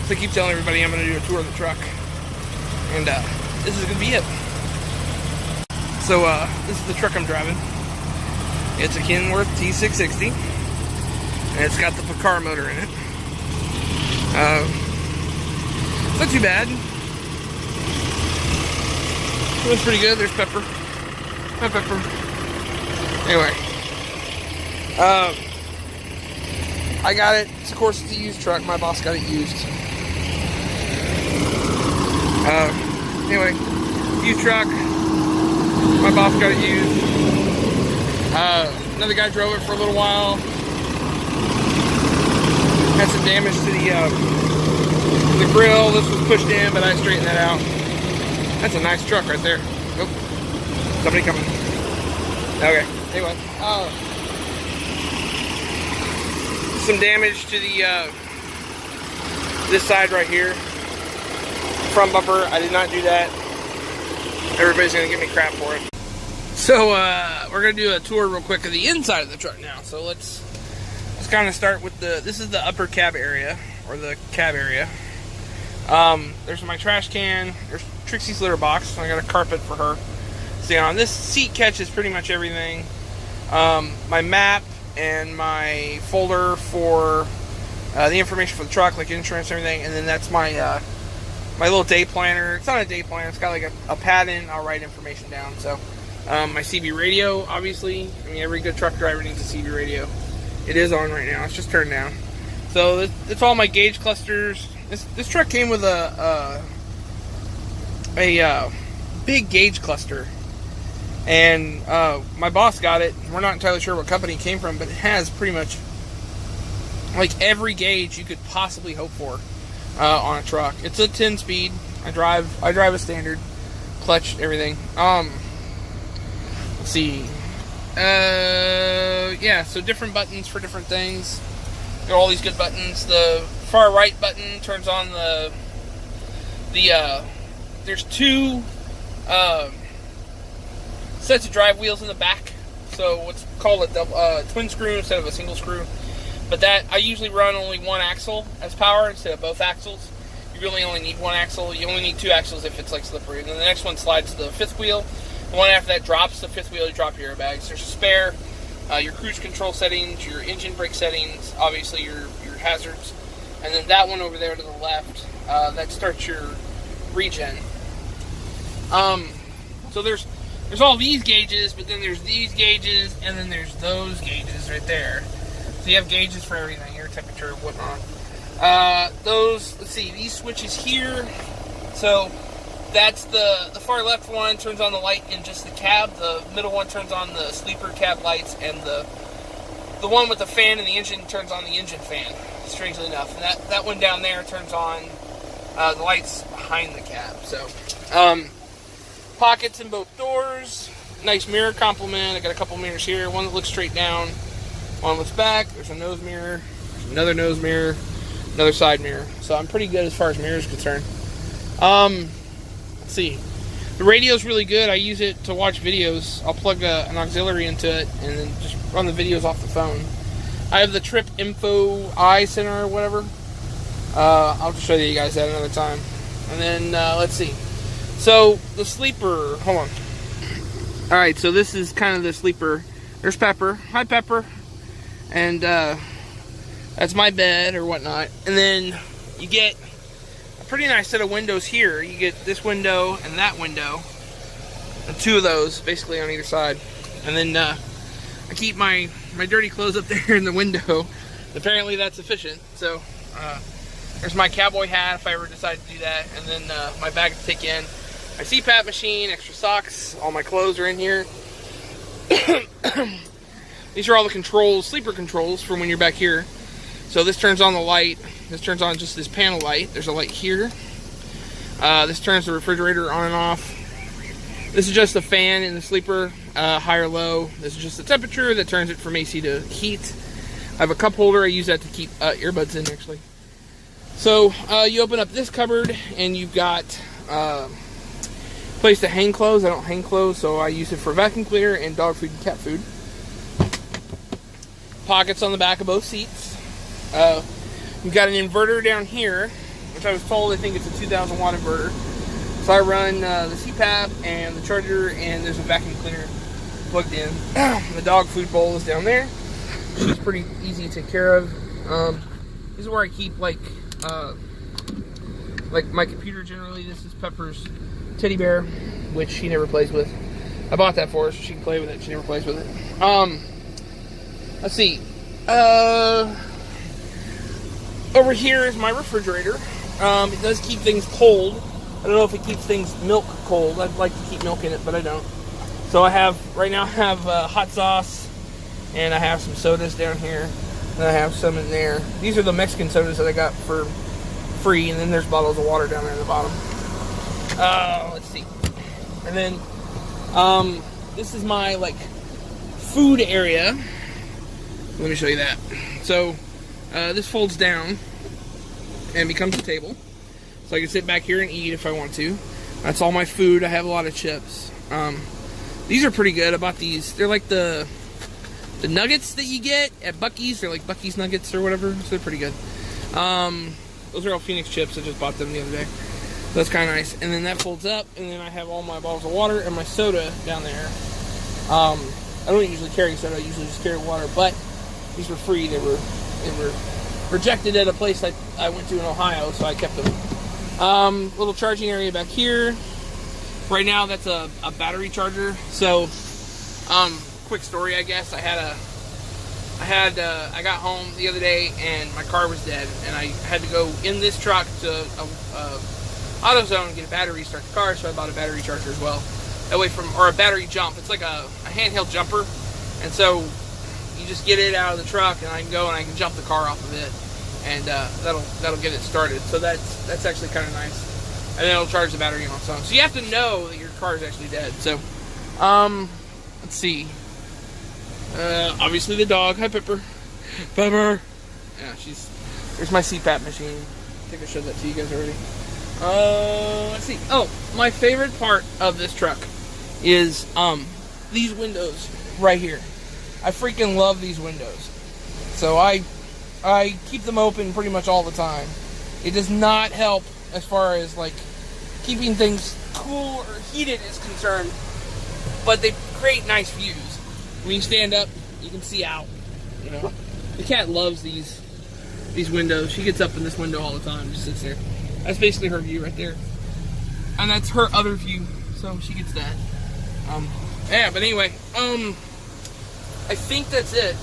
So I keep telling everybody I'm going to do a tour of the truck. And this is going to be it. So this is the truck I'm driving. It's a Kenworth T660. And it's got the Picard motor in it. It's not too bad. It was pretty good. There's Pepper. Hi, Pepper. Anyway. I got it. Of course, it's a used truck. My boss got it used. Anyway, used truck. My boss got it used. Another guy drove it for a little while. Had some damage to the grill. This was pushed in, but I straightened that out. That's a nice truck right there. Nope. Somebody coming. Okay. Anyway, some damage to the this side right here. Front bumper. I did not do that. Everybody's gonna give me crap for it. So we're gonna do a tour real quick of the inside of the truck now. So let's kind of start with this is the upper cab area, or the cab area. There's my trash can. There's Trixie's litter box. I got a carpet for her. See, on this seat catches pretty much everything. My map and my folder for the information for the truck, like insurance and everything. And then that's my my little day planner. It's not a day planner. It's got like a pad in. I'll write information down. So my CB radio, obviously. I mean, every good truck driver needs a CB radio. It is on right now. It's just turned down. So it's all my gauge clusters. This truck came with a big gauge cluster, and my boss got it. We're not entirely sure what company it came from, but it has pretty much like every gauge you could possibly hope for on a truck. It's a 10-speed. I drive a standard, clutch, everything. Let's see. Yeah, so different buttons for different things. Got all these good buttons. The far right button turns on there's two sets of drive wheels in the back. So what's called a twin screw instead of a single screw. But that, I usually run only one axle as power instead of both axles. You really only need one axle. You only need two axles if it's like slippery. And then the next one slides to the fifth wheel. The one after that drops the fifth wheel, you drop your airbags. There's a spare, your cruise control settings, your engine brake settings, obviously your hazards. And then that one over there to the left, that starts your regen. So there's all these gauges, but then there's these gauges, and then there's those gauges right there. So you have gauges for everything, air temperature, whatnot. Let's see, these switches here. So that's the far left one turns on the light in just the cab. The middle one turns on the sleeper cab lights, and the one with the fan and the engine turns on the engine fan, strangely enough. And that one down there turns on the lights behind the cab. So pockets in both doors. Nice mirror complement. I got a couple mirrors here. One that looks straight down, one looks back. There's a nose mirror, there's another nose mirror, another side mirror. So I'm pretty good as far as mirrors concerned. Let's see. The radio's really good. I use it to watch videos. I'll plug an auxiliary into it and then just run the videos off the phone. I have the Trip Info Eye Center or whatever. I'll just show you guys that another time. And then, let's see. So, the sleeper, hold on. Alright, so this is kind of the sleeper. There's Pepper. Hi, Pepper. And, that's my bed or whatnot. And then you get a pretty nice set of windows here. You get this window and that window. And two of those, basically on either side. And then, I keep my dirty clothes up there in the window. Apparently that's sufficient. So, there's my cowboy hat if I ever decide to do that. And then, my bag to take in. My CPAP machine, extra socks, all my clothes are in here. These are all the controls, sleeper controls from when you're back here. So this turns on the light. This turns on just this panel light. There's a light here. This turns the refrigerator on and off. This is just the fan in the sleeper, high or low. This is just the temperature that turns it from AC to heat. I have a cup holder. I use that to keep earbuds in, actually. So you open up this cupboard and you've got place to hang clothes. I don't hang clothes, so I use it for vacuum cleaner and dog food and cat food. Pockets on the back of both seats. We've got an inverter down here. which I was told I think it's a 2,000 watt inverter. So I run the CPAP and the charger, and there's a vacuum cleaner plugged in. The dog food bowl is down there. She's pretty easy to take care of. This is where I keep like my computer generally. This is Pepper's teddy bear, which she never plays with. I bought that for her so she can play with it. She never plays with it. Let's see. Over here is my refrigerator. It does keep things cold. I don't know if it keeps things milk cold. I'd like to keep milk in it, but I don't. So I have, right now I have hot sauce, and I have some sodas down here, and I have some in there. These are the Mexican sodas that I got for free, and then there's bottles of water down there at the bottom. Let's see. And then, this is my, like, food area. Let me show you that. So, this folds down and becomes a table. So I can sit back here and eat if I want to. That's all my food. I have a lot of chips. These are pretty good. I bought these. They're like the nuggets that you get at Buc-ee's. They're like Buc-ee's nuggets or whatever. So they're pretty good. Those are all Phoenix chips. I just bought them the other day. So that's kind of nice. And then that folds up, and then I have all my bottles of water and my soda down there. I don't usually carry soda. I usually just carry water. But these were free. They were rejected at a place I went to in Ohio, so I kept them. Little charging area back here. Right now, that's a battery charger. So, quick story, I guess. I got home the other day and my car was dead, and I had to go in this truck to AutoZone and get a battery, restart the car. So I bought a battery charger as well. That way, or a battery jump. It's like a handheld jumper, and so you just get it out of the truck, and I can go and I can jump the car off of it, and that'll get it started. So that's actually kind of nice. And then it'll charge the battery on its own. So you have to know that your car is actually dead. So, let's see. Obviously the dog. Hi, Pepper. Pepper. Yeah, there's my CPAP machine. I think I showed that to you guys already. Let's see. Oh, my favorite part of this truck is, these windows right here. I freaking love these windows. So I keep them open pretty much all the time. It does not help as far as like keeping things cool or heated is concerned, but they create nice views. When you stand up, you can see out. You know, the cat loves these windows. She gets up in this window all the time, just sits there. That's basically her view right there, and that's her other view. So she gets that. Yeah, but anyway, I think that's it.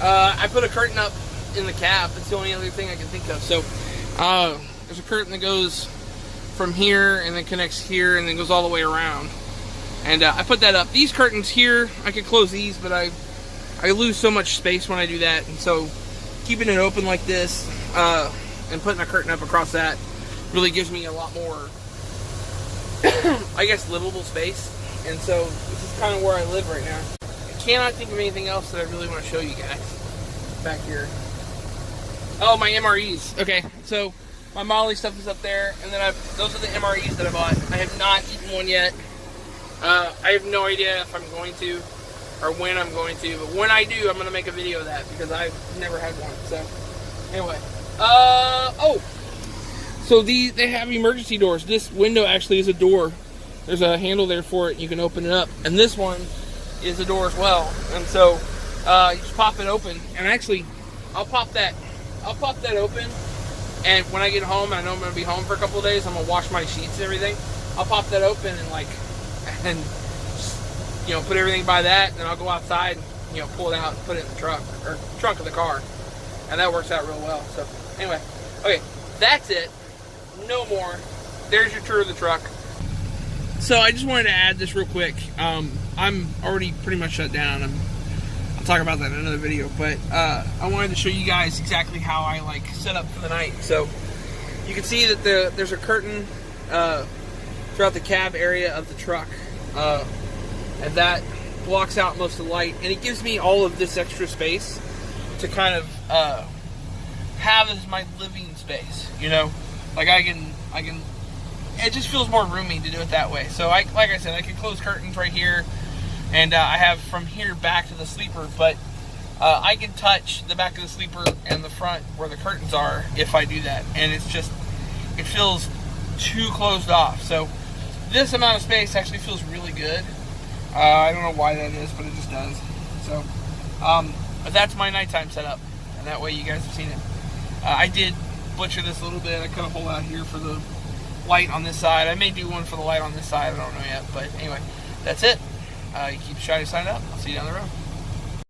I put a curtain up in the cab. It's the only other thing I can think of. So, there's a curtain that goes from here and then connects here and then goes all the way around. And I put that up. These curtains here, I could close these, but I lose so much space when I do that. And so, keeping it open like this and putting a curtain up across that really gives me a lot more, I guess, livable space. And so, this is kind of where I live right now. I cannot think of anything else that I really want to show you guys back here. Oh, my MREs. Okay, so my Molly stuff is up there, and then those are the MREs that I bought. I have not eaten one yet. I have no idea if I'm going to or when I'm going to, but when I do, I'm going to make a video of that because I've never had one. So, anyway. So they have emergency doors. This window actually is a door. There's a handle there for it. You can open it up, and this one is a door as well. And so you just pop it open, and actually, I'll pop that open. And when I get home, I know I'm going to be home for a couple of days. I'm going to wash my sheets and everything. I'll pop that open and put everything by that, and then I'll go outside and, pull it out and put it in the trunk of the car. And that works out real well. So anyway, okay, that's it. No more. There's your tour of the truck. So I just wanted to add this real quick. I'm already pretty much shut down. I'll talk about that in another video, but I wanted to show you guys exactly how I set up for the night. So you can see that there's a curtain throughout the cab area of the truck, and that blocks out most of the light, and it gives me all of this extra space to kind of have as my living space. I can. It just feels more roomy to do it that way. So like I said, I can close curtains right here. And I have from here back to the sleeper, but I can touch the back of the sleeper and the front where the curtains are if I do that, and it feels too closed off. So this amount of space actually feels really good. I don't know why that is, but it just does. So, but that's my nighttime setup, and that way you guys have seen it. I did butcher this a little bit. I cut a hole out here for the light on this side. I may do one for the light on this side. I don't know yet, but anyway, that's it. You keep shining, sign up. I'll see you down the road.